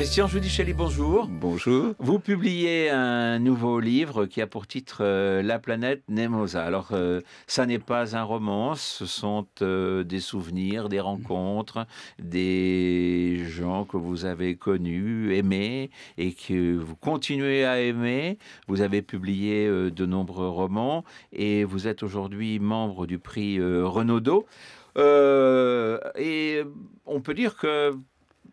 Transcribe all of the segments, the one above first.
Christian Giudicelli, bonjour. Bonjour. Vous publiez un nouveau livre qui a pour titre La planète Nemoza. Alors, ça n'est pas un roman, ce sont des souvenirs, des rencontres, des gens que vous avez connus, aimés et que vous continuez à aimer. Vous avez publié de nombreux romans et vous êtes aujourd'hui membre du prix Renaudot. Et on peut dire que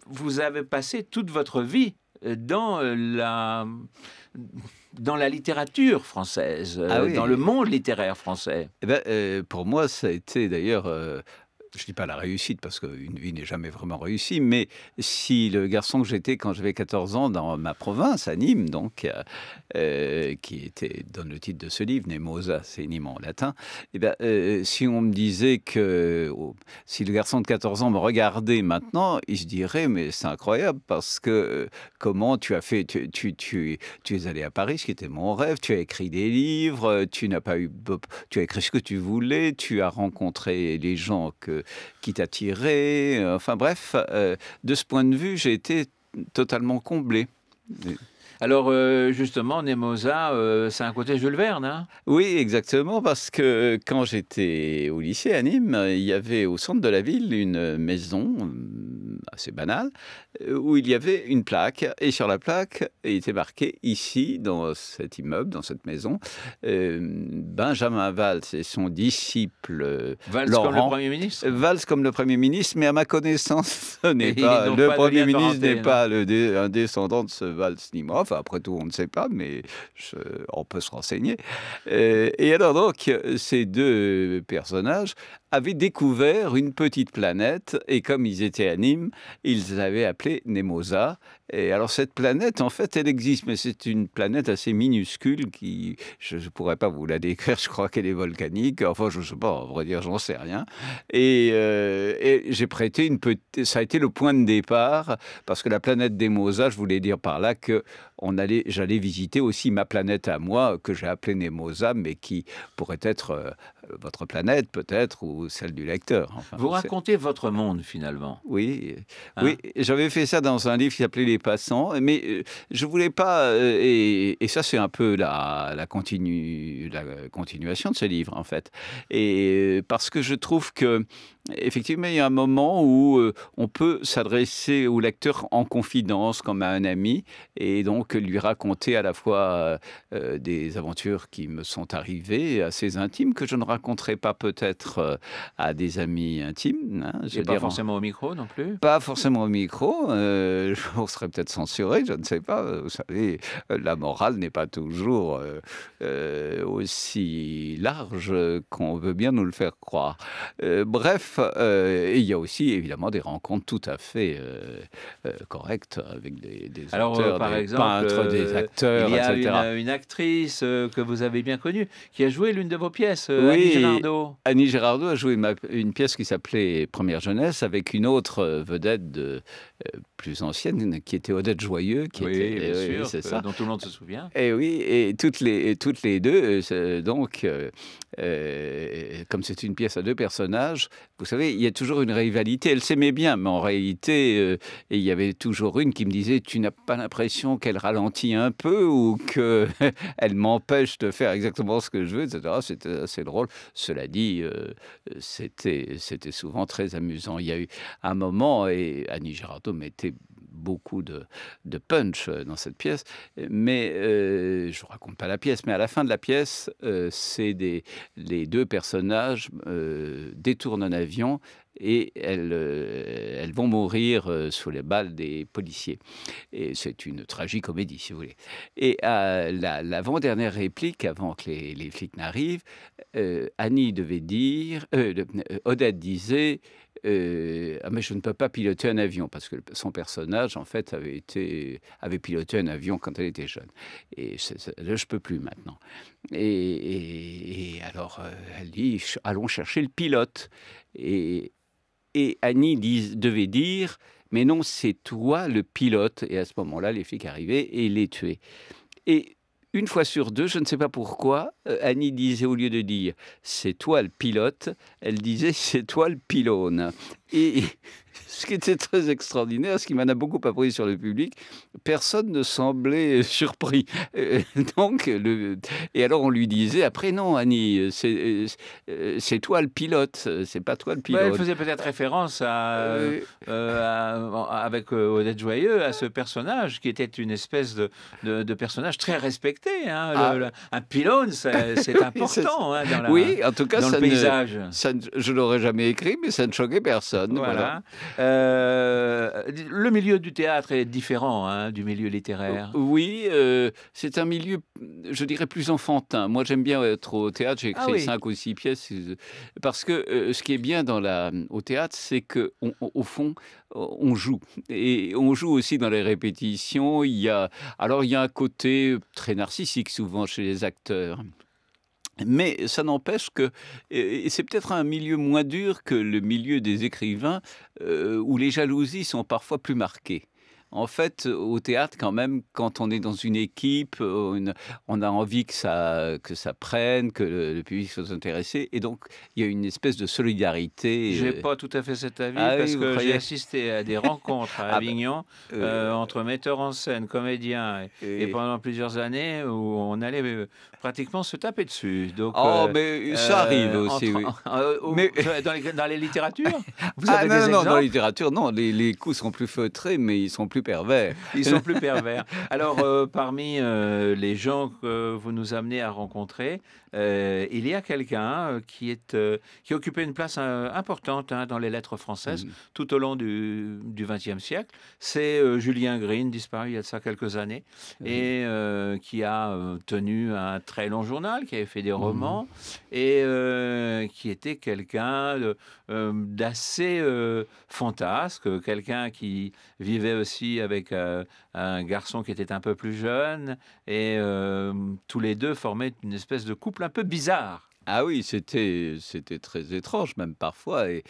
vous avez passé toute votre vie dans la littérature française, Oui. dans le monde littéraire français. Pour moi, ça a été d'ailleurs, je ne dis pas la réussite, parce qu'une vie n'est jamais vraiment réussie, mais si le garçon que j'étais quand j'avais 14 ans dans ma province, à Nîmes, donc, qui donne le titre de ce livre, Nemoza, c'est Nîmes en latin, si on me disait que si le garçon de 14 ans me regardait maintenant, il se dirait, mais c'est incroyable, parce que comment tu as fait, tu es allé à Paris, ce qui était mon rêve, tu as écrit des livres, tu as écrit ce que tu voulais, tu as rencontré les gens qui t'attiraient, enfin bref, de ce point de vue, j'ai été totalement comblé. Alors, justement, Nemoza, c'est un côté Jules Verne, hein? Oui, exactement, parce que quand j'étais au lycée à Nîmes, il y avait au centre de la ville une maison assez banale, où il y avait une plaque, et sur la plaque, il était marqué ici, dans cet immeuble, dans cette maison, Benjamin Valls et son disciple Valls Laurent. comme le Premier ministre? Valls comme le Premier ministre, mais à ma connaissance, ce n'est pas, le Premier ministre n'est pas un descendant de ce Valls ni moi. Enfin, après tout, on ne sait pas, mais on peut se renseigner. Et alors donc, ces deux personnages avaient découvert une petite planète, et comme ils étaient à Nîmes, ils avaient appelé Nemoza. Et alors cette planète, en fait, elle existe, mais c'est une planète assez minuscule qui, je ne pourrais pas vous la décrire, je crois qu'elle est volcanique, enfin je ne sais pas, à vrai dire, j'en sais rien. Et j'ai prêté ça a été le point de départ, parce que la planète Nemoza, je voulais dire par là que j'allais visiter aussi ma planète à moi, que j'ai appelée Nemoza, mais qui pourrait être votre planète peut-être, ou celle du lecteur. Enfin, vous racontez votre monde finalement. Oui, hein? Oui, j'avais fait ça dans un livre qui s'appelait Les Passants, mais je voulais pas, et ça c'est un peu la continuation de ce livre en fait, et parce que je trouve que effectivement, il y a un moment où on peut s'adresser au lecteur en confidence, comme à un ami, et donc lui raconter à la fois des aventures qui me sont arrivées, assez intimes, que je ne raconterai pas peut-être à des amis intimes. Hein, et pas forcément au micro non plus? Pas forcément au micro, on serait peut-être censuré, je ne sais pas. Vous savez, la morale n'est pas toujours aussi large qu'on veut bien nous le faire croire. Bref, il y a aussi évidemment des rencontres tout à fait correctes avec des auteurs, par des exemple, peintres, des acteurs, il y a etc. une actrice que vous avez bien connue, qui a joué l'une de vos pièces, Oui, Annie Girardot. Annie Girardot a joué une pièce qui s'appelait Première jeunesse, avec une autre vedette plus ancienne, qui était Odette Joyeux, qui était, bien sûr, c'est ça, dont tout le monde se souvient. Et oui, et toutes les deux, donc, comme c'est une pièce à deux personnages, vous savez, il y a toujours une rivalité. Elles s'aimaient bien, mais en réalité, il y avait toujours une qui me disait, tu n'as pas l'impression qu'elle ralentit un peu, ou qu'elle m'empêche de faire exactement ce que je veux, etc. C'était assez drôle. Cela dit, c'était souvent très amusant. Il y a eu un moment, et Annie Girardot mettait beaucoup de punch dans cette pièce, mais je ne raconte pas la pièce, mais à la fin de la pièce, les deux personnages détournent un avion et elles vont mourir sous les balles des policiers. Et c'est une tragicomédie, si vous voulez. Et à l'avant-dernière réplique, avant que les flics n'arrivent, Annie devait dire, Odette disait, ah, mais je ne peux pas piloter un avion, parce que son personnage, en fait, avait piloté un avion quand elle était jeune. Et là, je peux plus maintenant. Et alors, elle dit, allons chercher le pilote. Et Annie devait dire, mais non, c'est toi le pilote. Et à ce moment-là, les flics arrivaient et les tuaient. Et une fois sur deux, je ne sais pas pourquoi, Annie disait, au lieu de dire « c'est toi le pilote », elle disait « c'est toi le pylône ». Et ce qui était très extraordinaire, ce qui m'en a beaucoup appris sur le public, personne ne semblait surpris. Donc, et alors on lui disait après, non, Annie, c'est toi le pilote, c'est pas toi le Ouais, elle pilote. faisait peut-être référence Euh, avec Odette Joyeux à ce personnage qui était une espèce de personnage très respecté. Hein. Ah. Un pylône, c'est important hein, oui, en tout cas, dans le paysage. Je l'aurais jamais écrit, mais ça ne choquait personne. Voilà. Le milieu du théâtre est différent hein, du milieu littéraire. Oui, c'est un milieu, je dirais, plus enfantin. Moi, j'aime bien être au théâtre. J'ai écrit 5 ou 6 pièces. Parce que ce qui est bien au théâtre, c'est qu'au fond, on joue. Et on joue aussi dans les répétitions. Il y a un côté très narcissique, souvent, chez les acteurs. Mais ça n'empêche que et c'est peut-être un milieu moins dur que le milieu des écrivains, où les jalousies sont parfois plus marquées. En fait, au théâtre, quand même, quand on est dans une équipe, on a envie que ça prenne, que le public soit intéressé. Et donc, il y a une espèce de solidarité. Je n'ai pas tout à fait cet avis, Ah parce oui, que vous j'ai croyez? assisté à des rencontres à Avignon entre metteurs en scène, comédiens, et pendant plusieurs années où on allait pratiquement se taper dessus. Donc, mais ça arrive aussi, oui. Mais dans les littératures, vous Ah avez non, des non, exemples? dans la littérature, non, les coups sont plus feutrés, mais ils sont plus pervers. Ils sont plus pervers. Alors, parmi les gens que vous nous amenez à rencontrer, il y a quelqu'un qui occupait une place importante hein, dans les lettres françaises tout au long du XXe siècle. C'est Julien Green, disparu il y a de ça quelques années, et qui a tenu un très long journal, qui avait fait des romans, et qui était quelqu'un d'assez fantasque, quelqu'un qui vivait aussi avec un garçon qui était un peu plus jeune, et tous les deux formaient une espèce de couple un peu bizarre. Ah oui, c'était très étrange même parfois. Et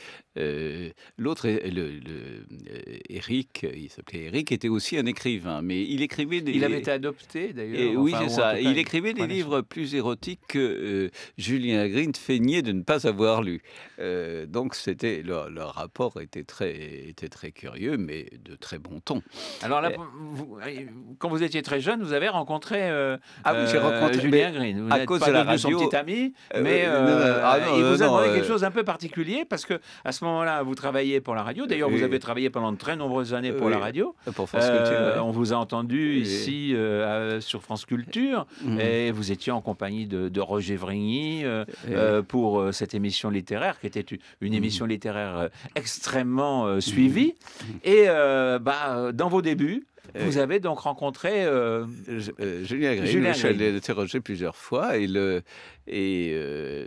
l'autre, Éric, il s'appelait Éric, était aussi un écrivain, mais il écrivait des. Il avait été adopté d'ailleurs. Oui, enfin, c'est ou en ça. tout cas, Il écrivait des livres plus érotiques que Julien Green feignait de ne pas avoir lu. Donc c'était leur rapport était très curieux, mais de très bon ton. Alors là, quand vous étiez très jeune, vous avez rencontré Ah oui, j'ai rencontré Julien Green. Vous à n'êtes cause pas de la devenu son radio. petit ami, mais non, il vous a non, demandé quelque chose d'un peu particulier, parce que à ce moment-là, vous travailliez pour la radio. D'ailleurs, vous avez travaillé pendant de très nombreuses années pour la radio. Pour France Culture. Ouais. On vous a entendu ici sur France Culture, et vous étiez en compagnie de Roger Vrigny pour cette émission littéraire, qui était une émission littéraire extrêmement suivie. Et dans vos débuts, vous avez donc rencontré Julien Green. Je l'ai interrogé plusieurs fois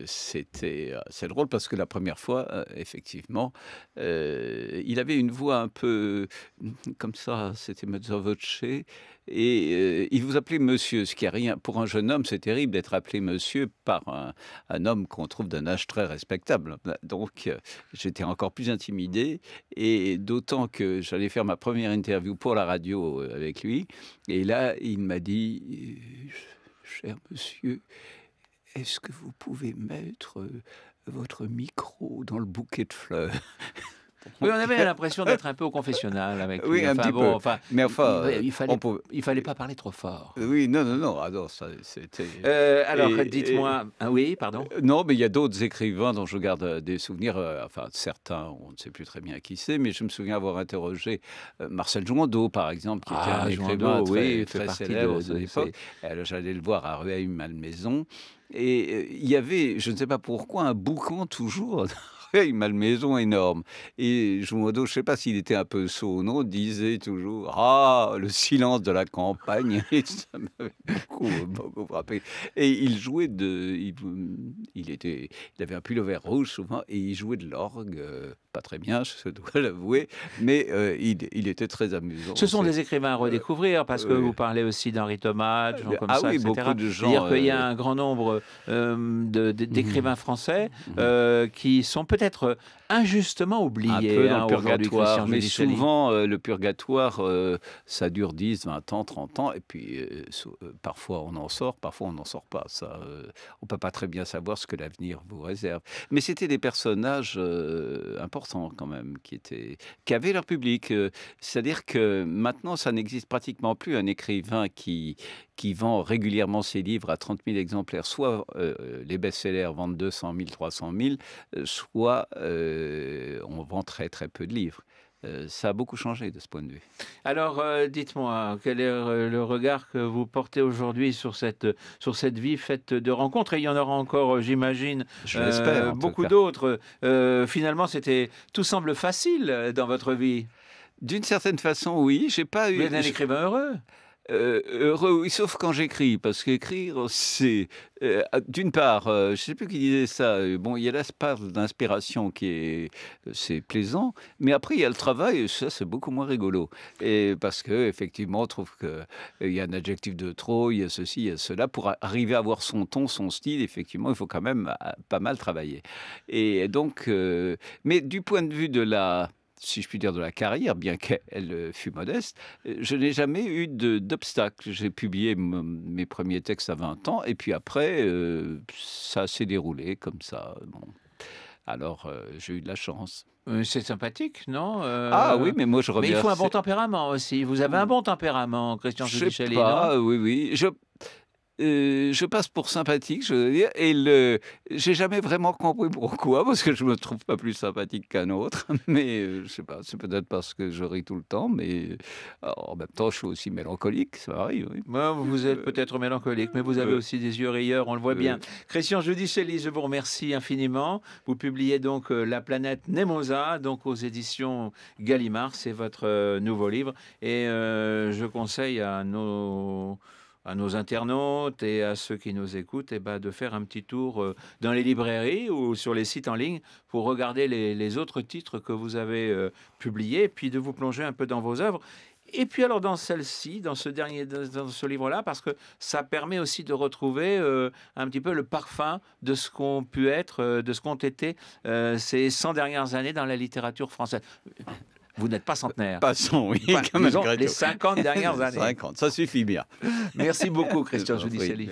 c'est drôle parce que la première fois, effectivement, il avait une voix un peu comme ça, c'était mezzo voce, et il vous appelait monsieur, ce qui a rien. Pour un jeune homme, c'est terrible d'être appelé monsieur par un homme qu'on trouve d'un âge très respectable. Donc, j'étais encore plus intimidé, et d'autant que j'allais faire ma première interview pour la radio avec lui. Et là, il m'a dit, cher monsieur, est-ce que vous pouvez mettre votre micro dans le bouquet de fleurs? Oui, on avait l'impression d'être un peu au confessionnel avec lui. Oui, un petit peu. Mais enfin, il fallait pas parler trop fort. Oui, non. Alors, ça, c'était. Alors, dites-moi. Oui, pardon. Non, mais il y a d'autres écrivains dont je garde des souvenirs. Enfin, certains, on ne sait plus très bien qui c'est, mais je me souviens avoir interrogé Marcel Jouandeau, par exemple, qui était un écrivain très célèbre de l'époque. J'allais le voir à Rueil-Malmaison. Et il y avait, je ne sais pas pourquoi, un boucan toujours. Malmaison énorme. Et Jouandeau, je ne sais pas s'il était un peu sot ou non, disait toujours « Ah, le silence de la campagne !» Et ça m'avait beaucoup frappé. Et il jouait il avait un pull-over rouge souvent, et il jouait de l'orgue, pas très bien, je dois l'avouer, mais il était très amusant. Ce sont des écrivains à redécouvrir, parce que vous parlez aussi d'Henri Thomas, de gens comme ça, etc. Beaucoup de gens. C'est-à-dire qu'il y a un grand nombre d'écrivains français qui sont peut-être peut-être injustement Un oublié peu dans le aujourd'hui, purgatoire, Christian mais Giudicelli. souvent le purgatoire, ça dure 10, 20 ans, 30 ans, et puis parfois on en sort, parfois on n'en sort pas. Ça, on peut pas très bien savoir ce que l'avenir vous réserve. Mais c'était des personnages importants quand même, qui avaient leur public. C'est-à-dire que maintenant, ça n'existe pratiquement plus un écrivain qui vend régulièrement ses livres à 30 000 exemplaires. Soit les best-sellers vendent 200 000, 300 000, soit on vend très très peu de livres. Ça a beaucoup changé de ce point de vue. Alors, dites-moi, quel est le regard que vous portez aujourd'hui sur cette vie faite de rencontres? Et il y en aura encore, j'imagine, Je l'espère, en tout beaucoup cas. d'autres. Finalement, tout semble facile dans votre vie. D'une certaine façon, oui. J'ai pas Vous eu. êtes un écrivain heureux. Heureux, oui, sauf quand j'écris, parce qu'écrire, c'est d'une part, je ne sais plus qui disait ça. Bon, il y a part d'inspiration c'est plaisant, mais après il y a le travail, et ça c'est beaucoup moins rigolo. Et parce que effectivement, on trouve que il y a un adjectif de trop, il y a ceci, il y a cela. Pour arriver à avoir son ton, son style, effectivement, il faut quand même pas mal travailler. Et donc, mais du point de vue de si je puis dire, de la carrière, bien qu'elle fût modeste, je n'ai jamais eu d'obstacle. J'ai publié mes premiers textes à 20 ans, et puis après, ça s'est déroulé comme ça. Bon. Alors, j'ai eu de la chance. C'est sympathique, non? Ah oui, mais moi, je Mais il faut un bon remercie. tempérament aussi. Vous avez un bon tempérament, Christian Je sais Giudicelli, non? pas, oui, oui. Je passe pour sympathique, je veux dire, et j'ai jamais vraiment compris pourquoi, parce que je me trouve pas plus sympathique qu'un autre. Mais je sais pas, c'est peut-être parce que je ris tout le temps, mais en même temps, je suis aussi mélancolique, ça arrive. Oui. Moi, vous êtes peut-être mélancolique, mais vous avez Euh, aussi des yeux rieurs, on le voit bien. euh, Christian Giudicelli, je vous remercie infiniment. Vous publiez donc La planète Nemoza, donc aux éditions Gallimard, c'est votre nouveau livre. Et je conseille à nos internautes et à ceux qui nous écoutent de faire un petit tour dans les librairies ou sur les sites en ligne pour regarder les autres titres que vous avez publiés, puis de vous plonger un peu dans vos œuvres. Et puis alors dans celle-ci, dans ce livre-là, parce que ça permet aussi de retrouver un petit peu le parfum de ce qu'ont pu être, de ce qu'ont été ces 100 dernières années dans la littérature française. Vous n'êtes pas centenaire. Passons, oui, Enfin, quand même. disons les 50 dernières années. 50, ça suffit bien. Merci beaucoup, Christian Je vous en prie. Giudicelli.